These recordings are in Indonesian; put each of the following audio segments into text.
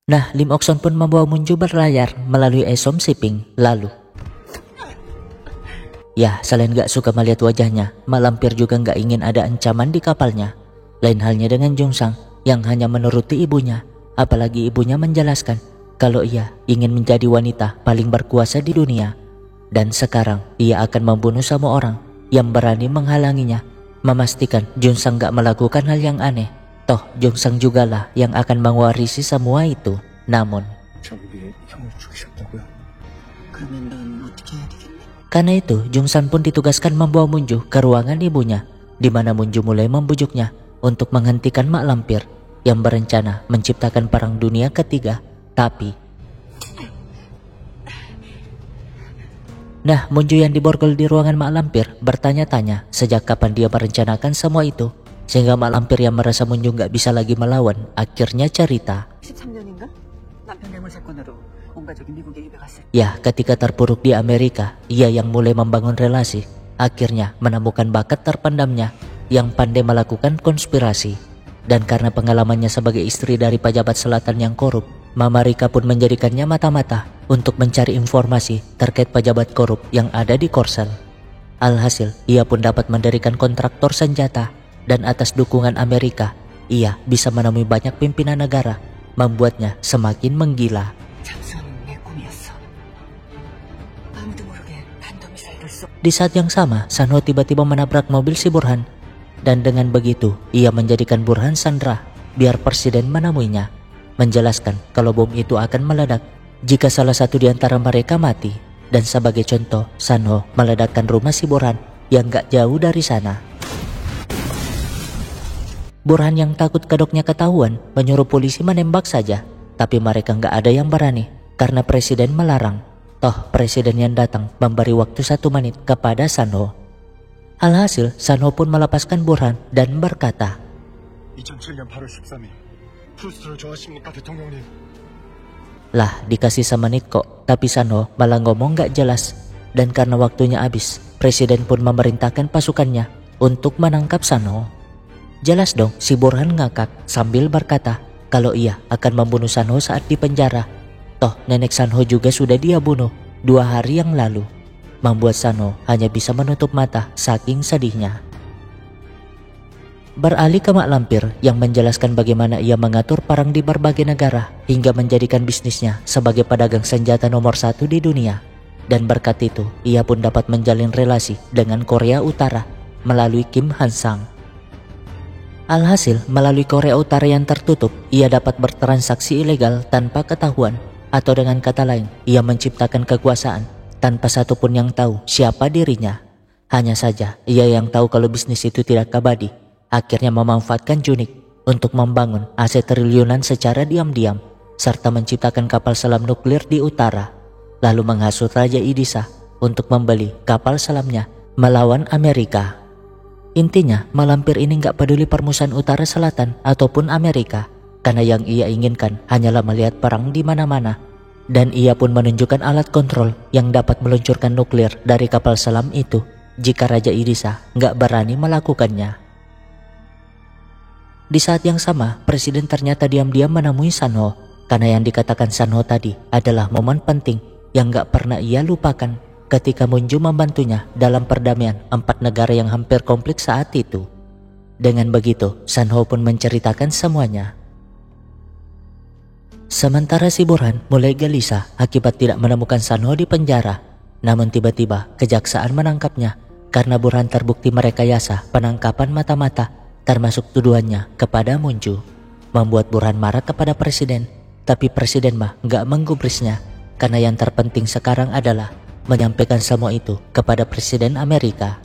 Nah, Lim Okson pun membawa Munju berlayar melalui Esom Shipping. Lalu, ya, selain gak suka melihat wajahnya, Mak Lampir juga gak ingin ada ancaman di kapalnya. Lain halnya dengan Jungsang yang hanya menuruti ibunya, apalagi ibunya menjelaskan kalau ia ingin menjadi wanita paling berkuasa di dunia. Dan sekarang ia akan membunuh semua orang yang berani menghalanginya, memastikan Jungsang gak melakukan hal yang aneh. Toh Jungsang jugalah yang akan mewarisi semua itu. Namun karena itu Jungsang pun ditugaskan membawa Munju ke ruangan ibunya, di mana Munju mulai membujuknya untuk menghentikan Mak Lampir yang berencana menciptakan perang dunia ketiga. Nah, Munju yang diborgol di ruangan Mak Lampir bertanya-tanya sejak kapan dia merencanakan semua itu, sehingga Mak Lampir yang merasa Munju gak bisa lagi melawan akhirnya cerita. Ya, ketika terpuruk di Amerika, ia yang mulai membangun relasi, akhirnya menemukan bakat terpendamnya yang pandai melakukan konspirasi. Dan karena pengalamannya sebagai istri dari pejabat selatan yang korup, Mama Rika pun menjadikannya mata-mata untuk mencari informasi terkait pejabat korup yang ada di Korsel. Alhasil, ia pun dapat mendirikan kontraktor senjata, dan atas dukungan Amerika, ia bisa menemui banyak pimpinan negara, membuatnya semakin menggila. Di saat yang sama, Sanho tiba-tiba menabrak mobil si Burhan, dan dengan begitu ia menjadikan Burhan sandra biar presiden menemuinya, menjelaskan kalau bom itu akan meledak jika salah satu di antara mereka mati. Dan sebagai contoh, Sanho meledakkan rumah si Burhan yang gak jauh dari sana. Burhan yang takut kedoknya ketahuan menyuruh polisi menembak saja, tapi mereka gak ada yang berani karena presiden melarang. Toh presiden yang datang memberi waktu 1 menit kepada Sanho. Alhasil, Sanho pun melepaskan Burhan dan berkata, lah, dikasih semenit kok, tapi Sanho malah ngomong gak jelas. Dan karena waktunya habis, presiden pun memerintahkan pasukannya untuk menangkap Sanho. Jelas dong, si Burhan ngakak sambil berkata kalau ia akan membunuh Sanho saat di penjara. Toh nenek Sanho juga sudah dia bunuh 2 hari yang lalu, membuat Sanho hanya bisa menutup mata saking sedihnya. Beralih ke Mak Lampir yang menjelaskan bagaimana ia mengatur perang di berbagai negara hingga menjadikan bisnisnya sebagai pedagang senjata nomor 1 di dunia. Dan berkat itu, ia pun dapat menjalin relasi dengan Korea Utara melalui Kim Han-sang. Alhasil, melalui Korea Utara yang tertutup, ia dapat bertransaksi ilegal tanpa ketahuan, atau dengan kata lain, ia menciptakan kekuasaan tanpa satupun yang tahu siapa dirinya. Hanya saja, ia yang tahu kalau bisnis itu tidak abadi. Akhirnya memanfaatkan Junik untuk membangun aset triliunan secara diam-diam, serta menciptakan kapal selam nuklir di utara, lalu menghasut Raja Idisa untuk membeli kapal selamnya melawan Amerika. Intinya, Mak Lampir ini gak peduli permusuhan utara selatan ataupun Amerika, karena yang ia inginkan hanyalah melihat perang di mana-mana. Dan ia pun menunjukkan alat kontrol yang dapat meluncurkan nuklir dari kapal selam itu jika Raja Idisa gak berani melakukannya. Di saat yang sama, presiden ternyata diam-diam menemui Sanho, karena yang dikatakan Sanho tadi adalah momen penting yang gak pernah ia lupakan ketika Munju membantunya dalam perdamaian 4 negara yang hampir konflik saat itu. Dengan begitu, Sanho pun menceritakan semuanya. Sementara si Burhan mulai gelisah akibat tidak menemukan Sanho di penjara. Namun tiba-tiba kejaksaan menangkapnya karena Burhan terbukti merekayasa penangkapan mata-mata, termasuk tuduhannya kepada Munju, membuat Burhan marah kepada presiden. Tapi presiden mah gak menggubrisnya, karena yang terpenting sekarang adalah menyampaikan semua itu kepada presiden Amerika.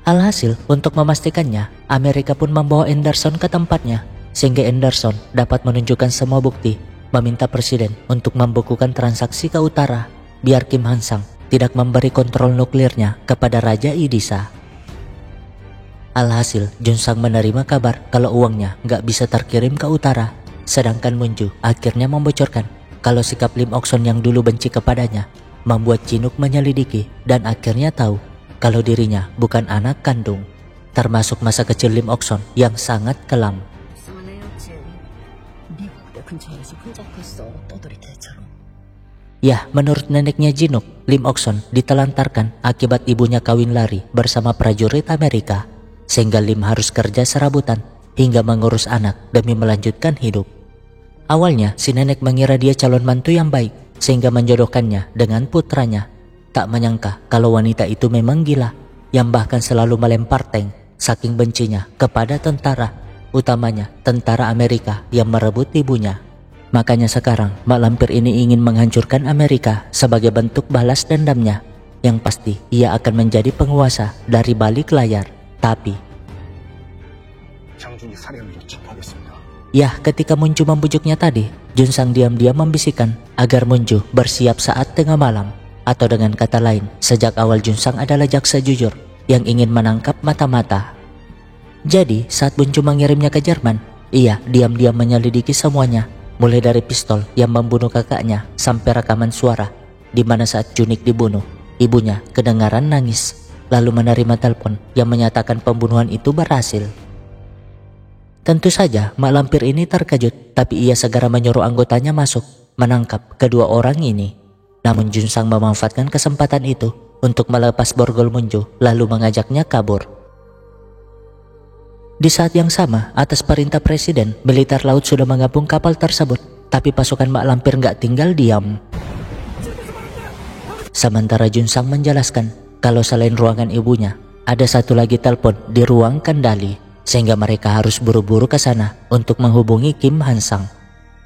Alhasil, untuk memastikannya, Amerika pun membawa Anderson ke tempatnya, sehingga Anderson dapat menunjukkan semua bukti, meminta presiden untuk membukukan transaksi ke utara, biar Kim Han-sang tidak memberi kontrol nuklirnya kepada Raja Idisa. Alhasil, Junsang menerima kabar kalau uangnya gak bisa terkirim ke utara, sedangkan Munju akhirnya membocorkan kalau sikap Lim Okson yang dulu benci kepadanya membuat Jinuk menyelidiki dan akhirnya tahu kalau dirinya bukan anak kandung, termasuk masa kecil Lim Okson yang sangat kelam. Ya, menurut neneknya Jinuk, Lim Okson ditelantarkan akibat ibunya kawin lari bersama prajurit Amerika, sehingga Lim harus kerja serabutan hingga mengurus anak demi melanjutkan hidup. Awalnya, si nenek mengira dia calon mantu yang baik, sehingga menjodohkannya dengan putranya. Tak menyangka kalau wanita itu memang gila, yang bahkan selalu melempar tank, saking bencinya kepada tentara, utamanya tentara Amerika yang merebut ibunya. Makanya sekarang Mak Lampir ini ingin menghancurkan Amerika sebagai bentuk balas dendamnya. Yang pasti ia akan menjadi penguasa dari balik layar. Tapi ya, ketika Munju membujuknya tadi, Junsang diam-diam membisikkan agar Munju bersiap saat tengah malam. Atau dengan kata lain, sejak awal Junsang adalah jaksa jujur yang ingin menangkap mata-mata. Jadi saat Munju mengirimnya ke Jerman, ia diam-diam menyelidiki semuanya. Mulai dari pistol yang membunuh kakaknya sampai rekaman suara di mana saat Junik dibunuh, ibunya kedengaran nangis, lalu menerima telepon yang menyatakan pembunuhan itu berhasil. Tentu saja Mak Lampir ini terkejut, tapi ia segera menyuruh anggotanya masuk menangkap kedua orang ini. Namun Junsang memanfaatkan kesempatan itu untuk melepas borgol Munju lalu mengajaknya kabur. Di saat yang sama, atas perintah presiden, militer laut sudah mengepung kapal tersebut, tapi pasukan Mak Lampir nggak tinggal diam. Sementara Junsang menjelaskan kalau selain ruangan ibunya, ada satu lagi telepon di ruang kendali, sehingga mereka harus buru-buru ke sana untuk menghubungi Kim Hansang.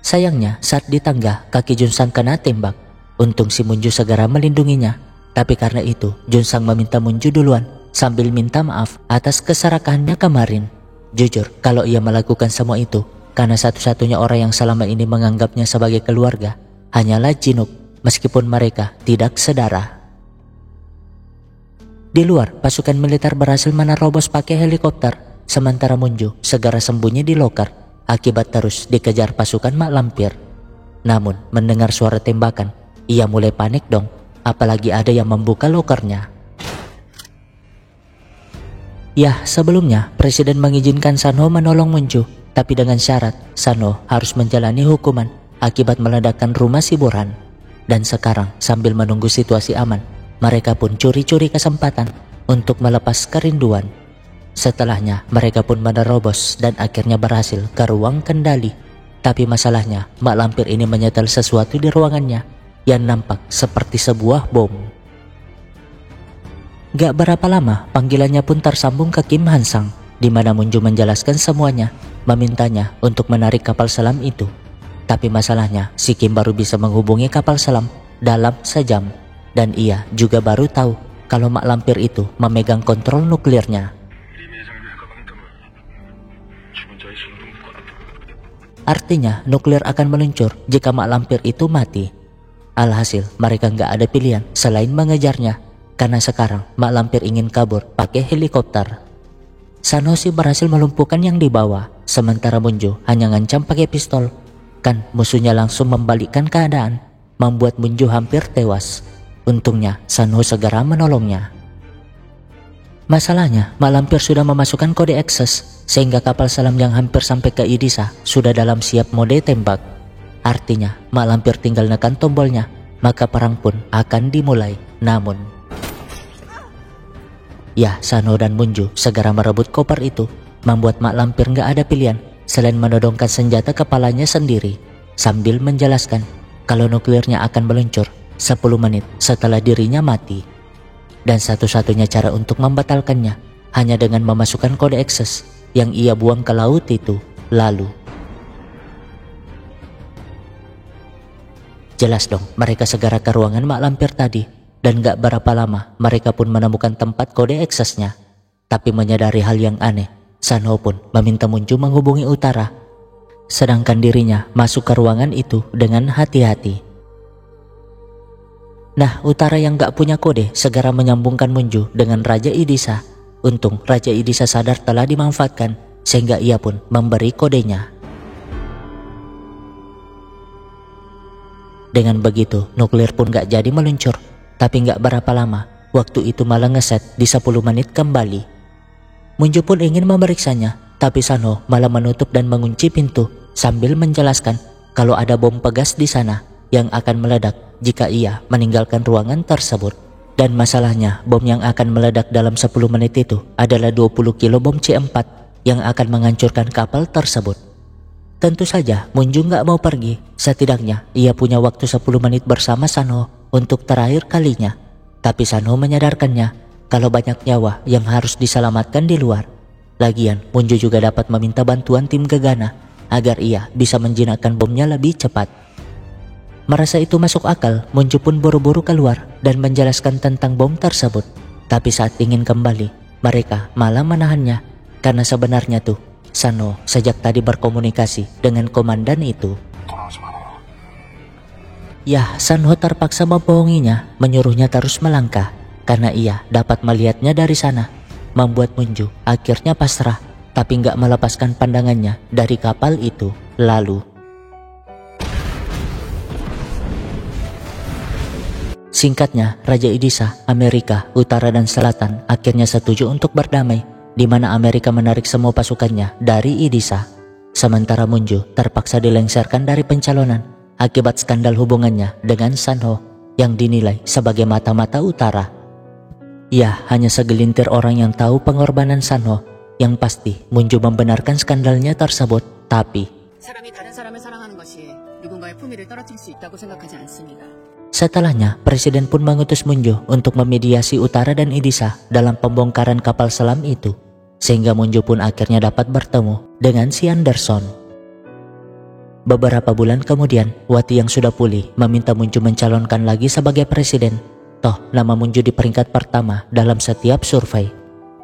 Sayangnya, saat di tangga, kaki Junsang kena tembak. Untung si Munju segera melindunginya, tapi karena itu Junsang meminta Munju duluan sambil minta maaf atas keserakahannya kemarin. Jujur, kalau ia melakukan semua itu karena satu-satunya orang yang selama ini menganggapnya sebagai keluarga hanyalah Jinuk, meskipun mereka tidak sedarah. Di luar, pasukan militer berhasil menerobos pakai helikopter, sementara Munju segera sembunyi di loker akibat terus dikejar pasukan Mak Lampir. Namun, mendengar suara tembakan, ia mulai panik dong, apalagi ada yang membuka lokernya. Ya, sebelumnya presiden mengizinkan Sanho menolong Munju, tapi dengan syarat Sanho harus menjalani hukuman akibat meledakkan rumah hiburan. Dan sekarang sambil menunggu situasi aman, mereka pun curi-curi kesempatan untuk melepas kerinduan. Setelahnya mereka pun menerobos dan akhirnya berhasil ke ruang kendali. Tapi masalahnya Mak Lampir ini menyetel sesuatu di ruangannya yang nampak seperti sebuah bom. Gak berapa lama panggilannya pun tersambung ke Kim Hansang, di mana Munju menjelaskan semuanya, memintanya untuk menarik kapal selam itu. Tapi masalahnya si Kim baru bisa menghubungi kapal selam dalam sejam, dan ia juga baru tahu kalau Mak Lampir itu memegang kontrol nuklirnya. Artinya nuklir akan meluncur jika Mak Lampir itu mati. Alhasil mereka gak ada pilihan selain mengejarnya, karena sekarang Mak Lampir ingin kabur pakai helikopter. Sanoshi berhasil melumpuhkan yang dibawa, sementara Munju hanya ngancam pakai pistol. Kan musuhnya langsung membalikkan keadaan, membuat Munju hampir tewas. Untungnya Sanho segera menolongnya. Masalahnya Mak Lampir sudah memasukkan kode akses, sehingga kapal selam yang hampir sampai ke Idisa sudah dalam siap mode tembak. Artinya Mak Lampir tinggal nekan tombolnya, maka perang pun akan dimulai. Namun ya, Sanho dan Munju segera merebut koper itu, membuat Mak Lampir gak ada pilihan selain menodongkan senjata kepalanya sendiri, sambil menjelaskan kalau nuklirnya akan meluncur 10 menit setelah dirinya mati. Dan satu-satunya cara untuk membatalkannya hanya dengan memasukkan kode akses yang ia buang ke laut itu. Lalu jelas dong, mereka segera ke ruangan Mak Lampir tadi. Dan gak berapa lama mereka pun menemukan tempat kode aksesnya. Tapi menyadari hal yang aneh, Sanho pun meminta Munju menghubungi utara, sedangkan dirinya masuk ke ruangan itu dengan hati-hati. Nah, utara yang gak punya kode segera menyambungkan Munju dengan Raja Idisa. Untung Raja Idisa sadar telah dimanfaatkan, sehingga ia pun memberi kodenya. Dengan begitu nuklir pun gak jadi meluncur. Tapi gak berapa lama, waktu itu malah ngeset di 10 menit kembali. Munju pun ingin memeriksanya, tapi Sanho malah menutup dan mengunci pintu sambil menjelaskan kalau ada bom pegas di sana yang akan meledak jika ia meninggalkan ruangan tersebut. Dan masalahnya, bom yang akan meledak dalam 10 menit itu adalah 20 kilo bom C4 yang akan menghancurkan kapal tersebut. Tentu saja Munju nggak mau pergi. Setidaknya ia punya waktu 10 menit bersama Sanho untuk terakhir kalinya. Tapi Sanho menyadarkannya kalau banyak nyawa yang harus diselamatkan di luar. Lagian Munju juga dapat meminta bantuan tim Gegana agar ia bisa menjinakkan bomnya lebih cepat. Merasa itu masuk akal, Munju pun buru-buru keluar dan menjelaskan tentang bom tersebut. Tapi saat ingin kembali, mereka malah menahannya karena sebenarnya tuh Sanho sejak tadi berkomunikasi dengan komandan itu. Ya, Sanho terpaksa membohonginya, menyuruhnya terus melangkah karena ia dapat melihatnya dari sana. Membuat Munju akhirnya pasrah, tapi nggak melepaskan pandangannya dari kapal itu. Lalu singkatnya, Raja Idisa, Amerika, Utara dan Selatan akhirnya setuju untuk berdamai, di mana Amerika menarik semua pasukannya dari Idisa. Sementara Munju terpaksa dilengsarkan dari pencalonan akibat skandal hubungannya dengan Sanho yang dinilai sebagai mata-mata utara. Ya, hanya segelintir orang yang tahu pengorbanan Sanho. Yang pasti Munju membenarkan skandalnya tersebut, tapi setelahnya, Presiden pun mengutus Munju untuk memediasi Utara dan Idisa dalam pembongkaran kapal selam itu. Sehingga Munju pun akhirnya dapat bertemu dengan si Anderson. Beberapa bulan kemudian, Wati yang sudah pulih meminta Munju mencalonkan lagi sebagai presiden. Toh, nama Munju di peringkat pertama dalam setiap survei.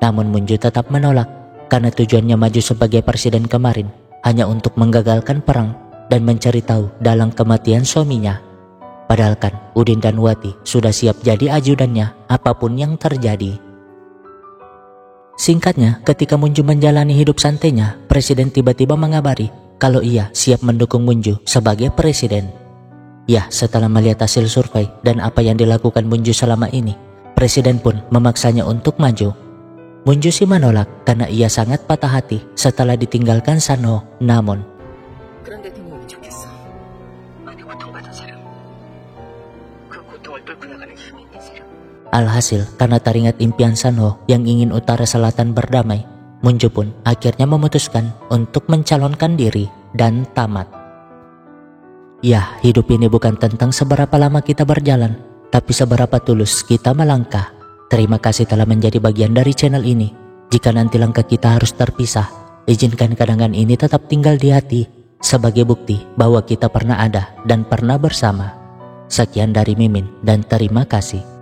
Namun Munju tetap menolak karena tujuannya maju sebagai presiden kemarin hanya untuk menggagalkan perang dan mencari tahu dalam kematian suaminya. Padahal kan Udin dan Wati sudah siap jadi ajudannya apapun yang terjadi. Singkatnya, ketika Munju menjalani hidup santainya, Presiden tiba-tiba mengabari kalau ia siap mendukung Munju sebagai presiden. Ya, setelah melihat hasil survei dan apa yang dilakukan Munju selama ini, Presiden pun memaksanya untuk maju. Munju sih menolak karena ia sangat patah hati setelah ditinggalkan Sanho. Namun alhasil, karena teringat impian Sanho yang ingin Utara Selatan berdamai, Munju pun akhirnya memutuskan untuk mencalonkan diri dan tamat. Ya, hidup ini bukan tentang seberapa lama kita berjalan, tapi seberapa tulus kita melangkah. Terima kasih telah menjadi bagian dari channel ini. Jika nanti langkah kita harus terpisah, izinkan kenangan ini tetap tinggal di hati sebagai bukti bahwa kita pernah ada dan pernah bersama. Sekian dari Mimin dan terima kasih.